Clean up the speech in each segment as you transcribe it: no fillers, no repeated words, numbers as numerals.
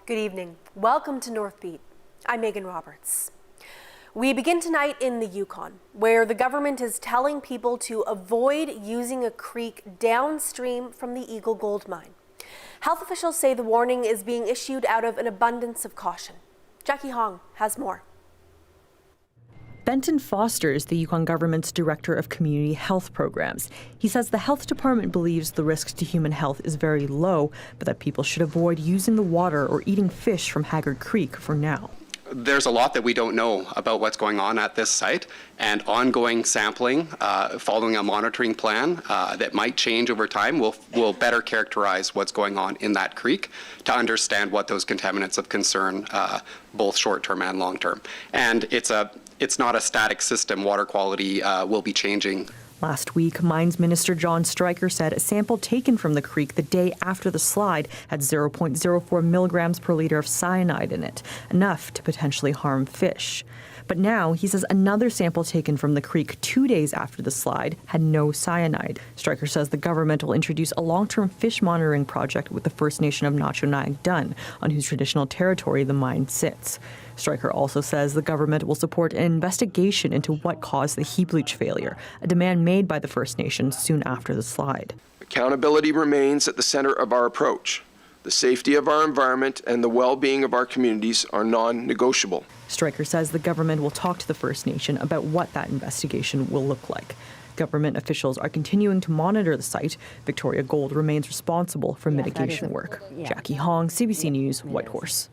Good evening. Welcome to Northbeat. I'm Megan Roberts. We begin tonight in the Yukon, where the government is telling people to avoid using a creek downstream from the Eagle Gold Mine. Health officials say the warning is being issued out of an abundance of caution. Jackie Hong has more. Benton Foster is the Yukon government's director of community health programs. He says the health department believes the risk to human health is very low, but that people should avoid using the water or eating fish from Haggard Creek for now. There's a lot that we don't know about what's going on at this site, and ongoing sampling following a monitoring plan that might change over time will better characterize what's going on in that creek to understand what those contaminants of concern, both short-term and long-term. And it's not a static system. Water quality will be changing. Last week, Mines Minister John Stryker said a sample taken from the creek the day after the slide had 0.04 milligrams per liter of cyanide in it, enough to potentially harm fish. But now he says another sample taken from the creek 2 days after the slide had no cyanide. Stryker says the government will introduce a long-term fish monitoring project with the First Nation of Nacho Dun, on whose traditional territory the mine sits. Stryker also says the government will support an investigation into what caused the heap leach failure, a demand made by the First Nations soon after the slide. Accountability remains at the center of our approach. The safety of our environment and the well-being of our communities are non-negotiable. Stryker says the government will talk to the First Nation about what that investigation will look like. Government officials are continuing to monitor the site. Victoria Gold remains responsible for mitigation work. Jackie Hong, CBC News, Whitehorse.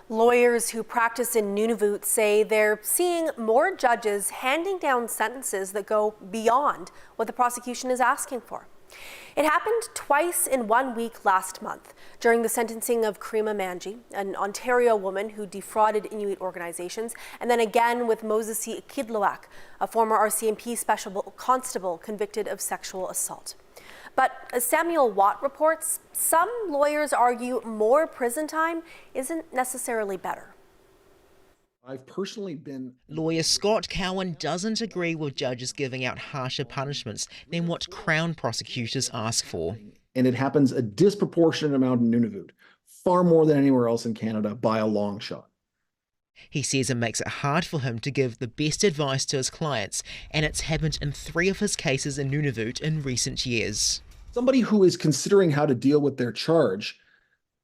Lawyers who practice in Nunavut say they're seeing more judges handing down sentences that go beyond what the prosecution is asking for. It happened twice in 1 week last month during the sentencing of Karima Manji, an Ontario woman who defrauded Inuit organizations, and then again with Mosesi Kidloak, a former RCMP special constable convicted of sexual assault. But as Samuel Watt reports, some lawyers argue more prison time isn't necessarily better. I've personally been... Lawyer Scott Cowan doesn't agree with judges giving out harsher punishments than what Crown prosecutors ask for. And it happens a disproportionate amount in Nunavut, far more than anywhere else in Canada by a long shot. He says it makes it hard for him to give the best advice to his clients, and it's happened in 3 of his cases in Nunavut in recent years. Somebody who is considering how to deal with their charge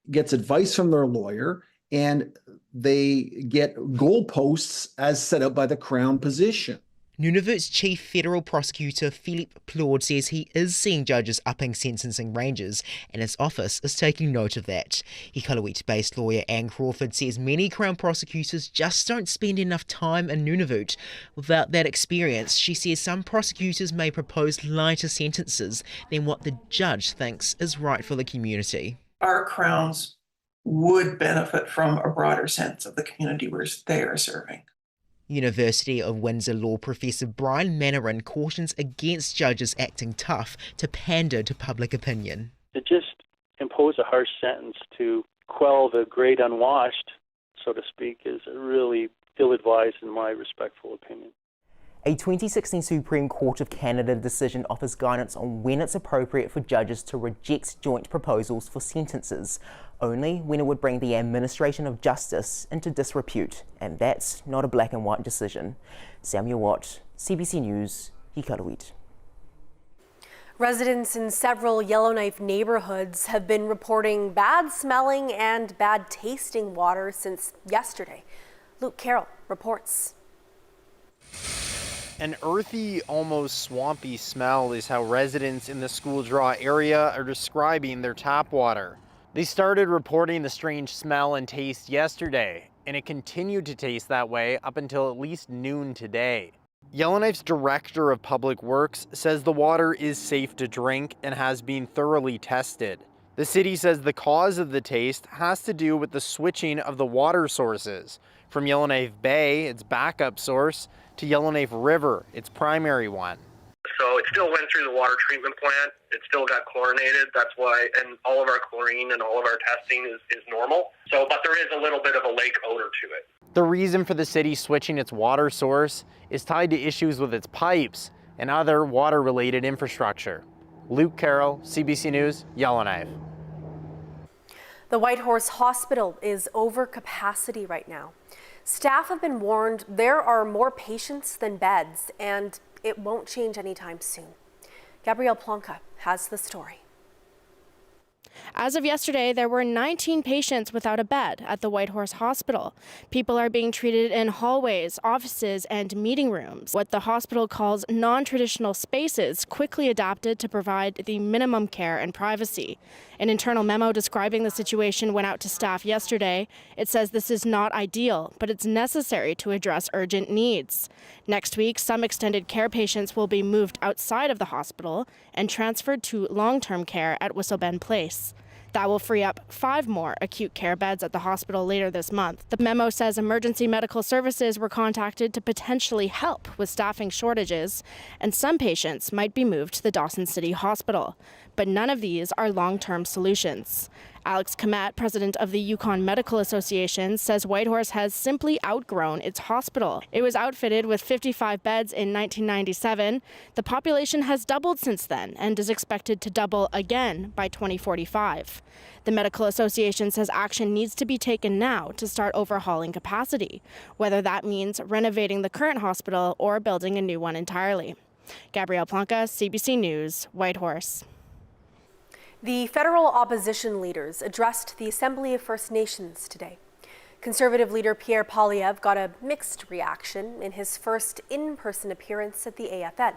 gets advice from their lawyer, and they get goalposts as set up by the Crown position. Nunavut's chief federal prosecutor Philippe Plaude says he is seeing judges upping sentencing ranges, and his office is taking note of that. Iqaluit-based lawyer Anne Crawford says many Crown prosecutors just don't spend enough time in Nunavut. Without that experience, she says some prosecutors may propose lighter sentences than what the judge thinks is right for the community. Our Crowns would benefit from a broader sense of the community where they are serving. University of Windsor law professor Brian Manarin cautions against judges acting tough to pander to public opinion. To just impose a harsh sentence to quell the great unwashed, so to speak, is really ill-advised in my respectful opinion. A 2016 Supreme Court of Canada decision offers guidance on when it's appropriate for judges to reject joint proposals for sentences, only when it would bring the administration of justice into disrepute, and that's not a black and white decision. Samuel Watt, CBC News, Iqaluit. Residents in several Yellowknife neighborhoods have been reporting bad smelling and bad tasting water since yesterday. Luke Carroll reports. An earthy, almost swampy smell is how residents in the School Draw area are describing their tap water. They started reporting the strange smell and taste yesterday, and it continued to taste that way up until at least noon today. Yellowknife's Director of Public Works says the water is safe to drink and has been thoroughly tested. The city says the cause of the taste has to do with the switching of the water sources from Yellowknife Bay, its backup source, to Yellowknife River, its primary one. So it still went through the water treatment plant. It still got chlorinated. That's why, and all of our chlorine and all of our testing is normal. So, but there is a little bit of a lake odor to it. The reason for the city switching its water source is tied to issues with its pipes and other water-related infrastructure. Luke Carroll, CBC News, Yellowknife. The Whitehorse Hospital is over capacity right now. Staff have been warned there are more patients than beds, and it won't change anytime soon. Gabrielle Plonka has the story. As of yesterday, there were 19 patients without a bed at the Whitehorse Hospital. People are being treated in hallways, offices, and meeting rooms. What the hospital calls non-traditional spaces quickly adapted to provide the minimum care and privacy. An internal memo describing the situation went out to staff yesterday. It says this is not ideal, but it's necessary to address urgent needs. Next week, some extended care patients will be moved outside of the hospital and transferred to long-term care at Whistlebend Place. That will free up 5 more acute care beds at the hospital later this month. The memo says emergency medical services were contacted to potentially help with staffing shortages, and some patients might be moved to the Dawson City Hospital. But none of these are long-term solutions. Alex Kamat, president of the Yukon Medical Association, says Whitehorse has simply outgrown its hospital. It was outfitted with 55 beds in 1997. The population has doubled since then and is expected to double again by 2045. The Medical Association says action needs to be taken now to start overhauling capacity, whether that means renovating the current hospital or building a new one entirely. Gabrielle Plonka, CBC News, Whitehorse. The federal opposition leaders addressed the Assembly of First Nations today. Conservative leader Pierre Poilievre got a mixed reaction in his first in-person appearance at the AFN.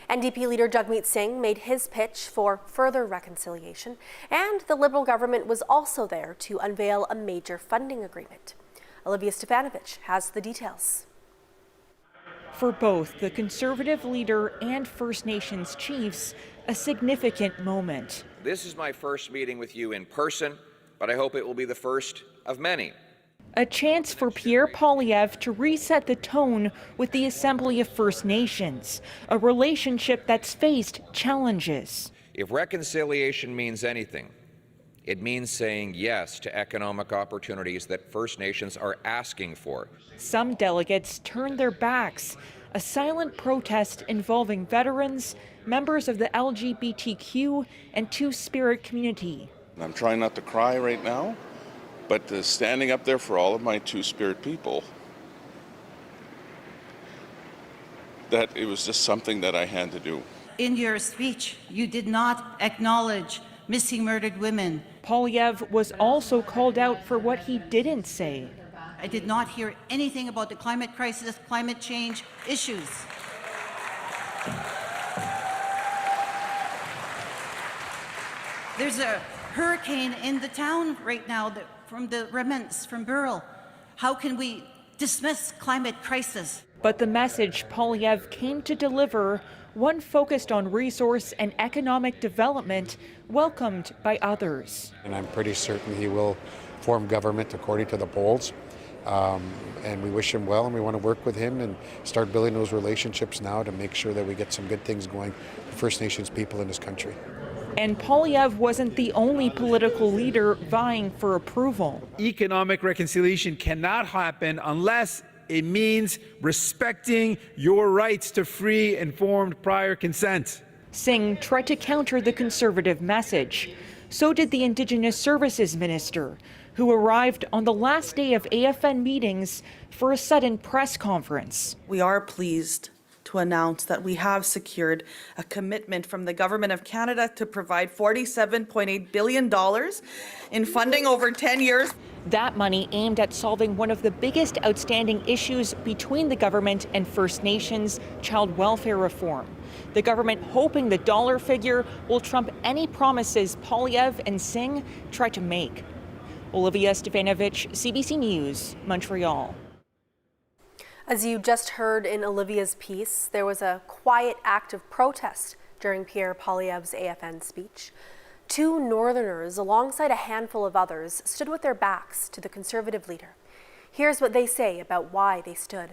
NDP leader Jagmeet Singh made his pitch for further reconciliation, and the Liberal government was also there to unveil a major funding agreement. Olivia Stefanovich has the details. For both the Conservative leader and First Nations chiefs, a significant moment. This is my first meeting with you in person, but I hope it will be the first of many. A chance for Pierre Poilievre to reset the tone with the Assembly of First Nations, a relationship that's faced challenges. If reconciliation means anything, it means saying yes to economic opportunities that First Nations are asking for. Some delegates turned their backs. A silent protest involving veterans, members of the LGBTQ and Two-Spirit community. I'm trying not to cry right now, but standing up there for all of my Two-Spirit people, that it was just something that I had to do. In your speech, you did not acknowledge missing murdered women. Poilievre was also called out for what he didn't say. I did not hear anything about the climate crisis, climate change issues. There's a hurricane in the town right now from the remnants from Burrell. How can we dismiss climate crisis? But the message Poilievre came to deliver, one focused on resource and economic development, welcomed by others. And I'm pretty certain he will form government according to the polls. And we wish him well, and we want to work with him and start building those relationships now to make sure that we get some good things going for First Nations people in this country. And Poilievre wasn't the only political leader vying for approval. Economic reconciliation cannot happen unless it means respecting your rights to free, informed prior consent. Singh tried to counter the Conservative message. So did the Indigenous Services Minister, who arrived on the last day of AFN meetings for a sudden press conference. We are pleased to announce that we have secured a commitment from the Government of Canada to provide $47.8 billion in funding over 10 years. That money aimed at solving one of the biggest outstanding issues between the government and First Nations, child welfare reform. The government hoping the dollar figure will trump any promises Poilievre and Singh try to make. Olivia Stefanovich, CBC News, Montreal. As you just heard in Olivia's piece, there was a quiet act of protest during Pierre Poilievre's AFN speech. 2 Northerners, alongside a handful of others, stood with their backs to the Conservative leader. Here's what they say about why they stood.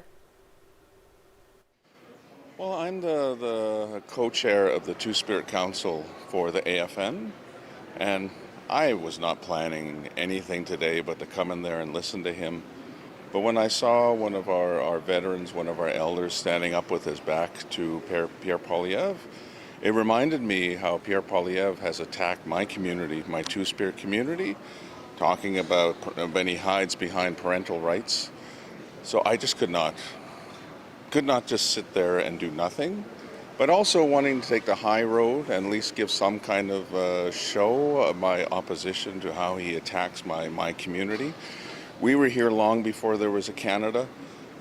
Well, I'm the co-chair of the Two-Spirit Council for the AFN, and I was not planning anything today but to come in there and listen to him. But when I saw one of our veterans, one of our elders standing up with his back to Pierre Poilievre, it reminded me how Pierre Poilievre has attacked my community, my Two-Spirit community, talking about when he hides behind parental rights. So I just could not just sit there and do nothing, but also wanting to take the high road and at least give some kind of show of my opposition to how he attacks my community. We were here long before there was a Canada,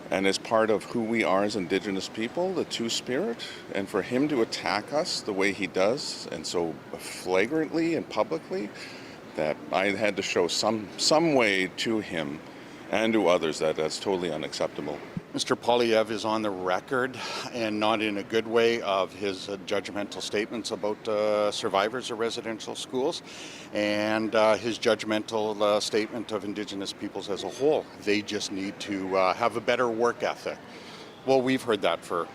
and as part of who we are as Indigenous people, the Two-Spirit, and for him to attack us the way he does, and so flagrantly and publicly, that I had to show some way to him and to others that that's totally unacceptable. Mr. Poilievre is on the record, and not in a good way, of his judgmental statements about survivors of residential schools, and his judgmental statement of Indigenous peoples as a whole. They just need to have a better work ethic. Well, we've heard that for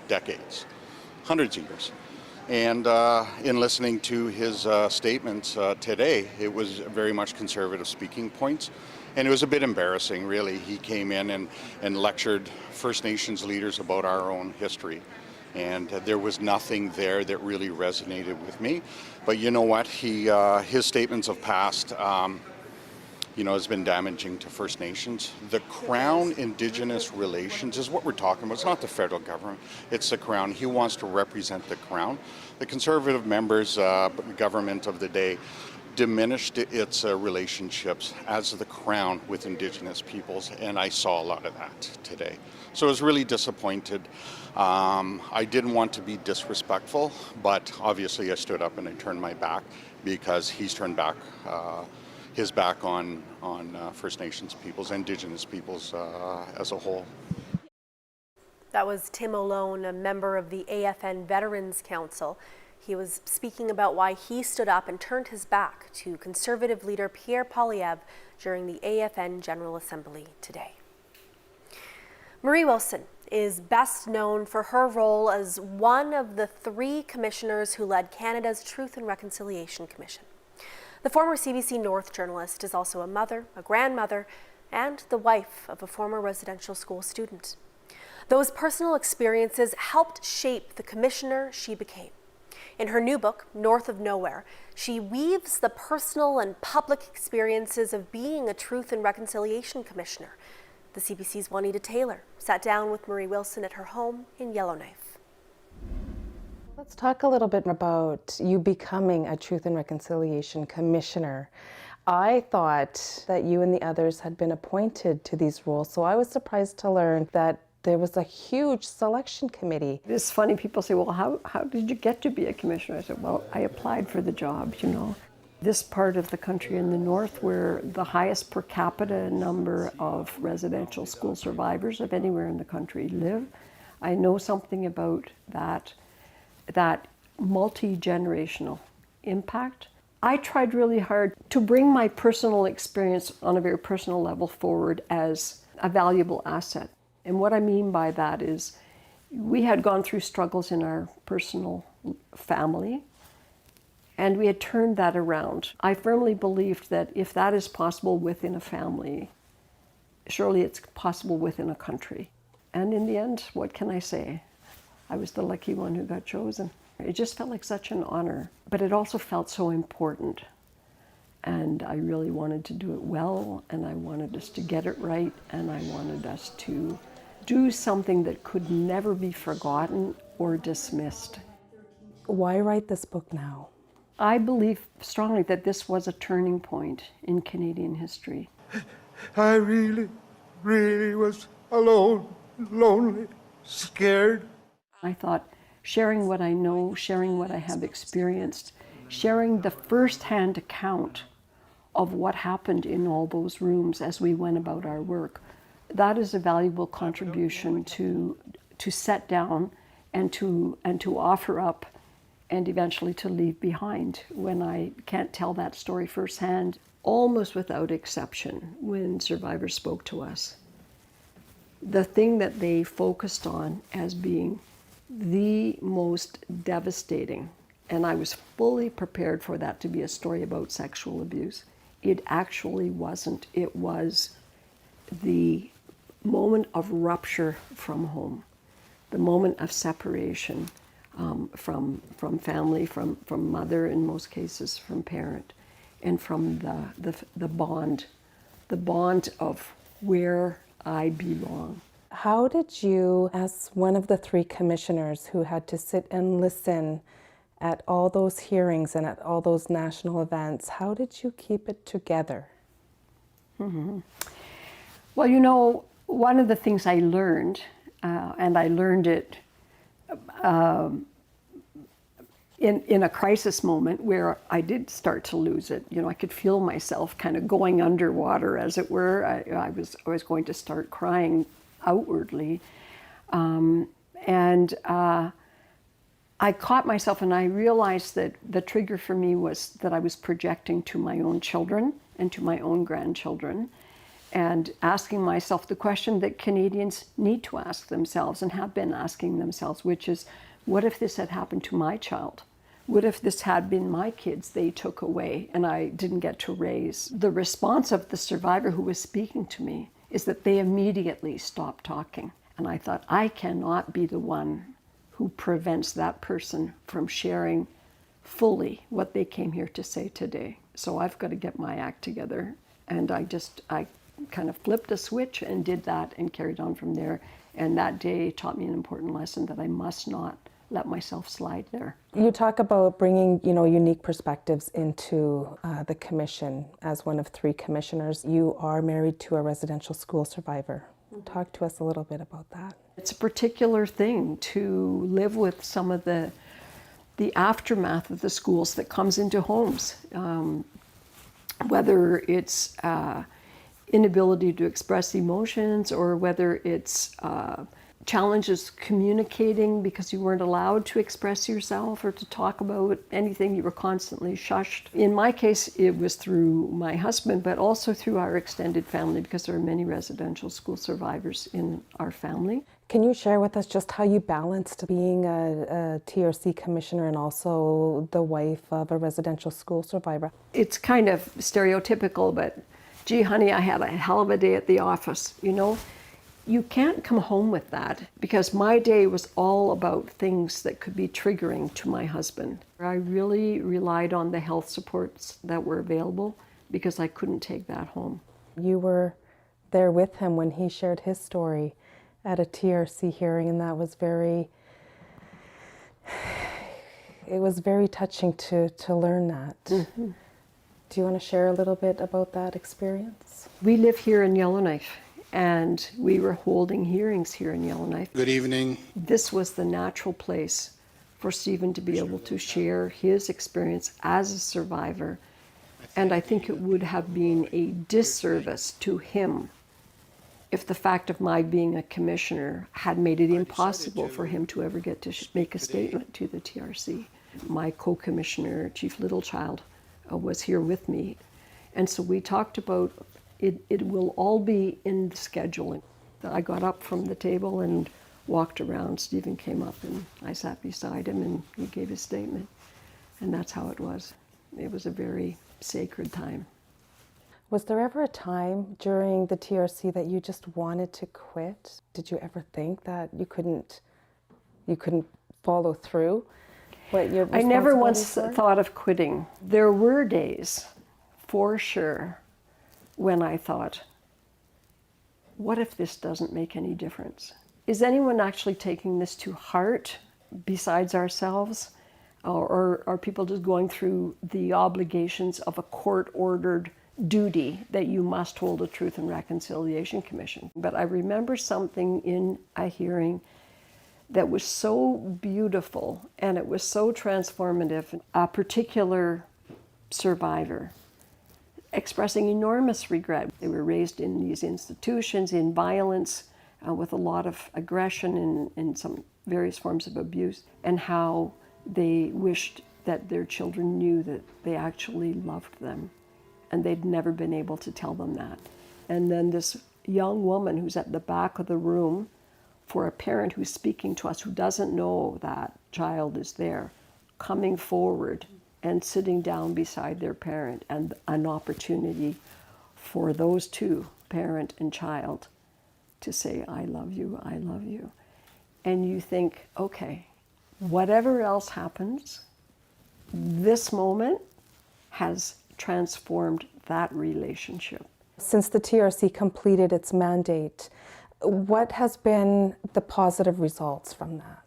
decades, hundreds of years. And in listening to his statements today, it was very much conservative speaking points. And it was a bit embarrassing, really. He came in and lectured First Nations leaders about our own history. And there was nothing there that really resonated with me. But you know what? His statements of past, has been damaging to First Nations. The Crown Indigenous relations is what we're talking about. It's not the federal government, it's the Crown. He wants to represent the Crown. The Conservative members, government of the day, diminished its relationships as the Crown with Indigenous peoples, and I saw a lot of that today. So I was really disappointed. I didn't want to be disrespectful, but obviously I stood up and I turned my back because he's turned back his back on First Nations peoples, Indigenous peoples as a whole. That was Tim O'Lone, a member of the AFN Veterans Council. He was speaking about why he stood up and turned his back to Conservative leader Pierre Poilievre during the AFN General Assembly today. Marie Wilson is best known for her role as one of the 3 commissioners who led Canada's Truth and Reconciliation Commission. The former CBC North journalist is also a mother, a grandmother, and the wife of a former residential school student. Those personal experiences helped shape the commissioner she became. In her new book, North of Nowhere, she weaves the personal and public experiences of being a Truth and Reconciliation Commissioner. The CBC's Juanita Taylor sat down with Marie Wilson at her home in Yellowknife. Let's talk a little bit about you becoming a Truth and Reconciliation Commissioner. I thought that you and the others had been appointed to these roles, so I was surprised to learn that there was a huge selection committee. It's funny, people say, well, how did you get to be a commissioner? I said, well, I applied for the job, This part of the country in the north, where the highest per capita number of residential school survivors of anywhere in the country live, I know something about that multi-generational impact. I tried really hard to bring my personal experience on a very personal level forward as a valuable asset. And what I mean by that is we had gone through struggles in our personal family, and we had turned that around. I firmly believed that if that is possible within a family, surely it's possible within a country. And in the end, what can I say? I was the lucky one who got chosen. It just felt like such an honor, but it also felt so important. And I really wanted to do it well, and I wanted us to get it right, and I wanted us to do something that could never be forgotten or dismissed. Why write this book now? I believe strongly that this was a turning point in Canadian history. I really was alone, lonely, scared. I thought sharing what I know, sharing what I have experienced, sharing the first-hand account of what happened in all those rooms as we went about our work, that is a valuable contribution to set down and to offer up and eventually to leave behind when I can't tell that story firsthand. Almost without exception, when survivors spoke to us, the thing that they focused on as being the most devastating, and I was fully prepared for that to be a story about sexual abuse, it actually wasn't. It was the moment of rupture from home, the moment of separation from family, from mother, in most cases from parent. and from the bond of where I belong. How did you, as one of the 3 commissioners who had to sit and listen at all those hearings and at all those national events, how did you keep it together? Mm-hmm. Well, you know, one of the things I learned, and I learned it in a crisis moment where I did start to lose it. You know, I could feel myself kind of going underwater, as it were. I was going to start crying outwardly. I caught myself and I realized that the trigger for me was that I was projecting to my own children and to my own grandchildren, and asking myself the question that Canadians need to ask themselves and have been asking themselves, which is, what if this had happened to my child? What if this had been my kids they took away and I didn't get to raise? The response of the survivor who was speaking to me is that they immediately stopped talking. And I thought, I cannot be the one who prevents that person from sharing fully what they came here to say today. So I've got to get my act together. And I kind of flipped a switch and did that and carried on from there. And that day taught me an important lesson that I must not let myself slide there. You talk about bringing, you know, unique perspectives into the commission. As one of 3 commissioners, you are married to a residential school survivor. Talk to us a little bit about that. It's a particular thing to live with some of the aftermath of the schools that comes into homes, whether it's inability to express emotions, or whether it's challenges communicating because you weren't allowed to express yourself or to talk about anything. You were constantly shushed. In my case, it was through my husband, but also through our extended family, because there are many residential school survivors in our family. Can you share with us just how you balanced being a TRC commissioner and also the wife of a residential school survivor? It's kind of stereotypical, but gee, honey, I had a hell of a day at the office, you know? You can't come home with that, because my day was all about things that could be triggering to my husband. I really relied on the health supports that were available because I couldn't take that home. You were there with him when he shared his story at a TRC hearing, and that was it was very touching to learn that. Mm-hmm. Do you want to share a little bit about that experience? We live here in Yellowknife, and we were holding hearings here in Yellowknife. Good evening. This was the natural place for Stephen to be able to share his experience as a survivor, and I think it would have been a disservice to him if the fact of my being a commissioner had made it impossible for him to ever get to make a statement to the TRC. My co-commissioner, Chief Littlechild, was here with me, and so we talked about it will all be in the scheduling. I got up from the table and walked around. Stephen came up and I sat beside him and he gave his statement. And that's how it was. It was a very sacred time. Was there ever a time during the TRC that you just wanted to quit? Did you ever think that you couldn't follow through what your I never once responsibilities were? thought of quitting. There were days, for sure, when I thought, what if this doesn't make any difference? Is anyone actually taking this to heart besides ourselves? Or are people just going through the obligations of a court-ordered duty that you must hold a Truth and Reconciliation Commission? But I remember something in a hearing that was so beautiful and it was so transformative. A particular survivor expressing enormous regret. They were raised in these institutions in violence with a lot of aggression and some various forms of abuse, and how they wished that their children knew that they actually loved them, and they'd never been able to tell them that. And then this young woman who's at the back of the room, for a parent who's speaking to us who doesn't know that child is there, coming forward and sitting down beside their parent, and an opportunity for those two, parent and child, to say, I love you, I love you. And you think, okay, whatever else happens, this moment has transformed that relationship. Since the TRC completed its mandate, what has been the positive results from that?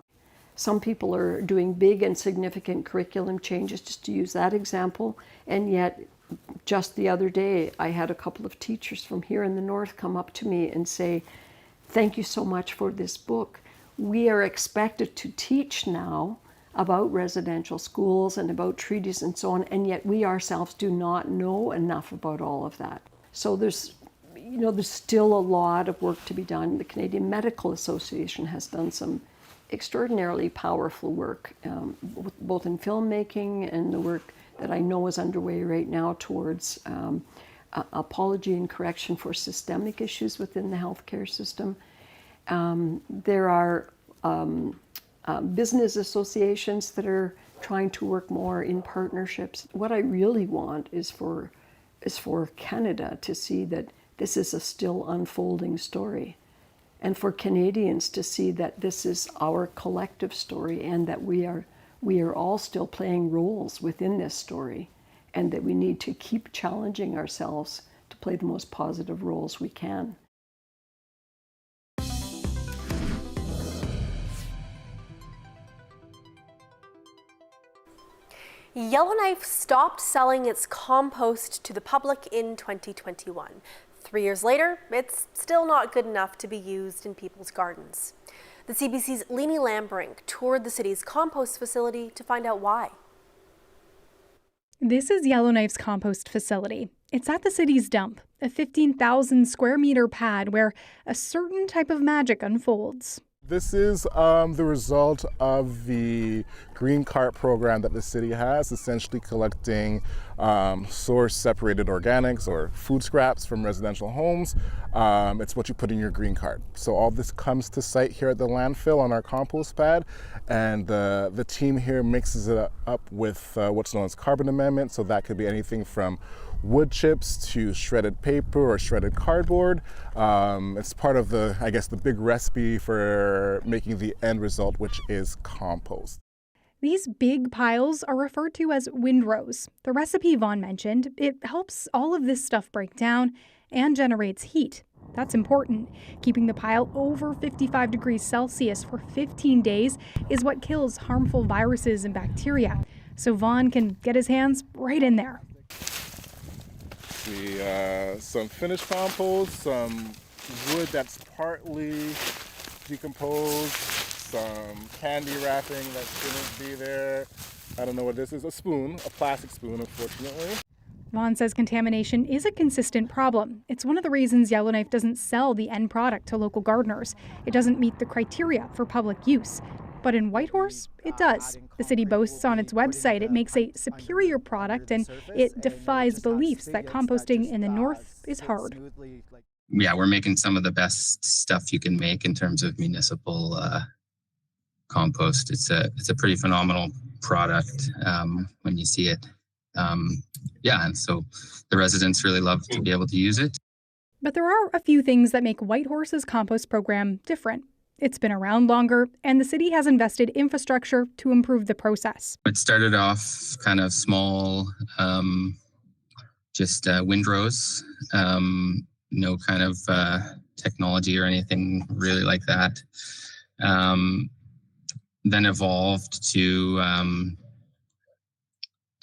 Some people are doing big and significant curriculum changes, just to use that example, and yet just the other day I had a couple of teachers from here in the north come up to me and say, "Thank you so much for this book. We are expected to teach now about residential schools and about treaties and so on, and yet we ourselves do not know enough about all of that." So there's still a lot of work to be done. The Canadian Medical Association has done some extraordinarily powerful work, both in filmmaking and the work that I know is underway right now towards apology and correction for systemic issues within the healthcare system. There are business associations that are trying to work more in partnerships. What I really want is for Canada to see that this is a still unfolding story, and for Canadians to see that this is our collective story and that we are all still playing roles within this story, and that we need to keep challenging ourselves to play the most positive roles we can. Yellowknife stopped selling its compost to the public in 2021. 3 years later, it's still not good enough to be used in people's gardens. The CBC's Leanie Lambrink toured the city's compost facility to find out why. This is Yellowknife's compost facility. It's at the city's dump, a 15,000 square meter pad where a certain type of magic unfolds. This is the result of the green cart program that the city has, essentially collecting source-separated organics or food scraps from residential homes. It's what you put in your green cart. So all this comes to site here at the landfill on our compost pad, and the team here mixes it up with what's known as carbon amendment. So that could be anything from wood chips to shredded paper or shredded cardboard. It's part of the big recipe for making the end result, which is compost. These big piles are referred to as windrows. The recipe Vaughn mentioned, it helps all of this stuff break down and generates heat. That's important. Keeping the pile over 55 degrees Celsius for 15 days is what kills harmful viruses and bacteria. So Vaughn can get his hands right in there. Some finished compost, some wood that's partly decomposed, some candy wrapping that shouldn't be there. I don't know what this is. A spoon, a plastic spoon, unfortunately. Vaughn says contamination is a consistent problem. It's one of the reasons Yellowknife doesn't sell the end product to local gardeners. It doesn't meet the criteria for public use. But in Whitehorse, it does. The city boasts on its website it makes a superior product, and it defies beliefs that composting in the north is hard. Yeah, we're making some of the best stuff you can make in terms of municipal compost. It's a pretty phenomenal product when you see it. And so the residents really love to be able to use it. But there are a few things that make Whitehorse's compost program different. It's been around longer, and the city has invested infrastructure to improve the process. It started off kind of small, just windrows, no kind of technology or anything really like that. Then evolved to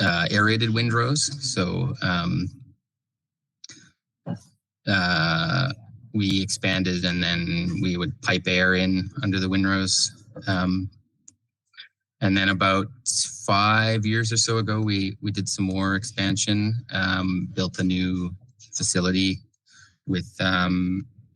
aerated windrows. So we expanded, and then we would pipe air in under the windrows. And then about 5 years or so ago, we did some more expansion, built a new facility with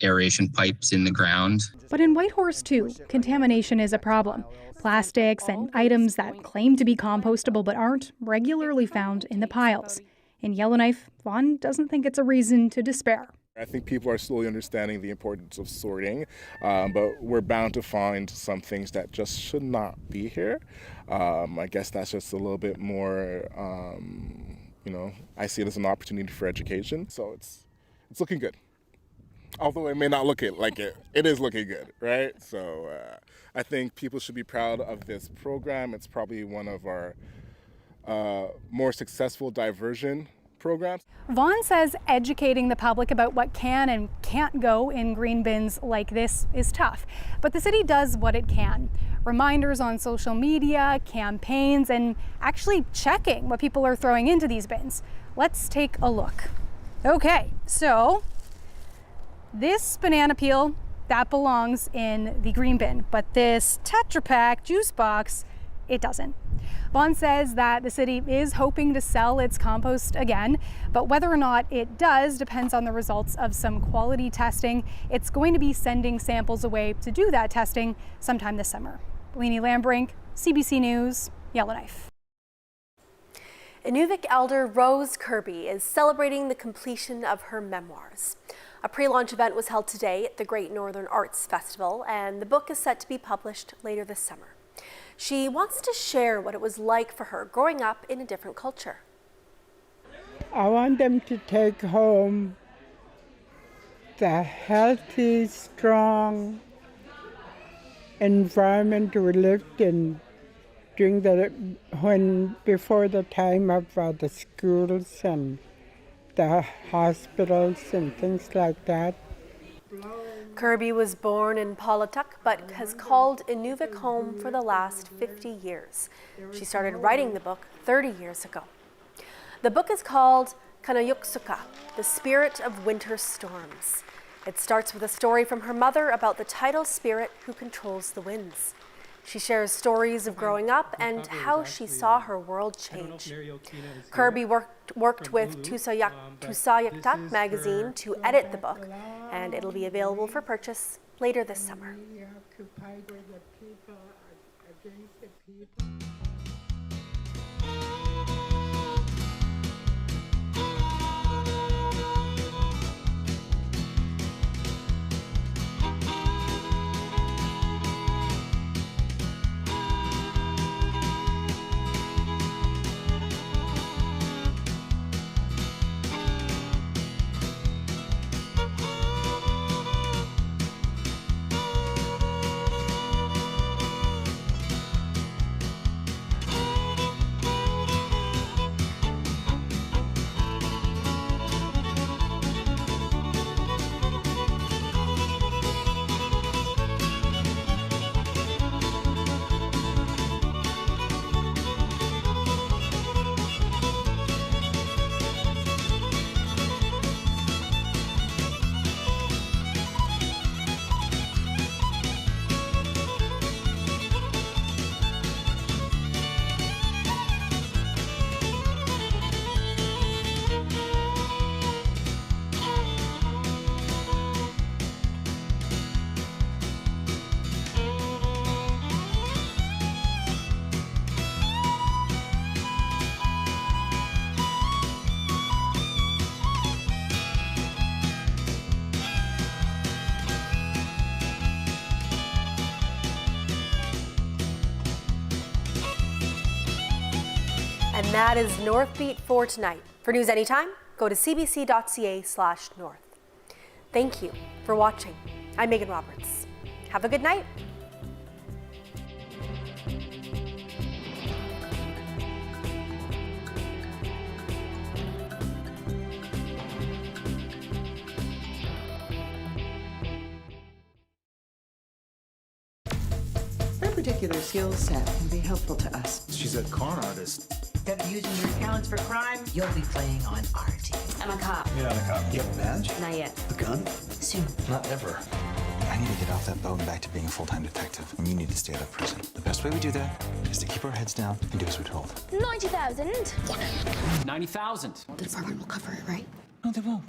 aeration pipes in the ground. But in Whitehorse, too, contamination is a problem. Plastics and items that claim to be compostable but aren't regularly found in the piles. In Yellowknife, Vaughn doesn't think it's a reason to despair. I think people are slowly understanding the importance of sorting, but we're bound to find some things that just should not be here. I guess that's just a little bit more, I see it as an opportunity for education, so it's looking good. Although it may not look like it is looking good, right? So I think people should be proud of this program. It's probably one of our more successful diversion programs. Vaughn says educating the public about what can and can't go in green bins like this is tough, but the city does what it can. Reminders on social media, campaigns, and actually checking what people are throwing into these bins. Let's take a look. Okay, so this banana peel, that belongs in the green bin, but this Tetra Pak juice box, it doesn't. Vaughn says that the city is hoping to sell its compost again, but whether or not it does depends on the results of some quality testing. It's going to be sending samples away to do that testing sometime this summer. Bellini Lambrink, CBC News, Yellowknife. Inuvik elder Rose Kirby is celebrating the completion of her memoirs. A pre-launch event was held today at the Great Northern Arts Festival, and the book is set to be published later this summer. She wants to share what it was like for her growing up in a different culture. I want them to take home the healthy, strong environment we lived in before the time of the schools and the hospitals and things like that. Kirby was born in Paulatuk, but has called Inuvik home for the last 50 years. She started writing the book 30 years ago. The book is called Kanayuksuka, the Spirit of Winter Storms. It starts with a story from her mother about the tidal spirit who controls the winds. She shares stories of growing up and how she saw her world change. Kirby worked with Tusayaktak magazine to edit the book, and it'll be available for purchase later this summer. And that is Northbeat for tonight. For news anytime, go to cbc.ca/north. Thank you for watching. I'm Megan Roberts. Have a good night. Her particular skill set can be helpful to us. She's a con artist. Instead of using your talents for crime, you'll be playing on our team. I'm a cop. You're not a cop. You have a badge? Not yet. A gun? Soon. Not ever. I need to get off that boat and back to being a full-time detective, and you need to stay out of prison. The best way we do that is to keep our heads down and do as we're told. 90,000. 90,000. The department will cover it, right? No, they won't.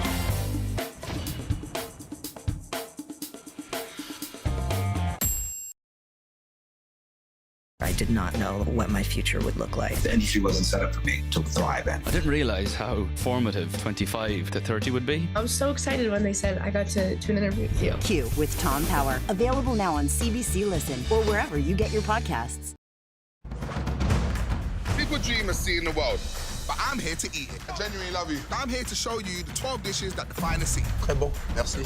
I did not know what my future would look like. The industry wasn't set up for me to thrive in. I didn't realize how formative 25 to 30 would be. I was so excited when they said I got to do an interview with you. Q with Tom Power. Available now on CBC Listen or wherever you get your podcasts. People dream of seeing the world, but I'm here to eat it. I genuinely love you. I'm here to show you the 12 dishes that define the sea. Très bon. Merci.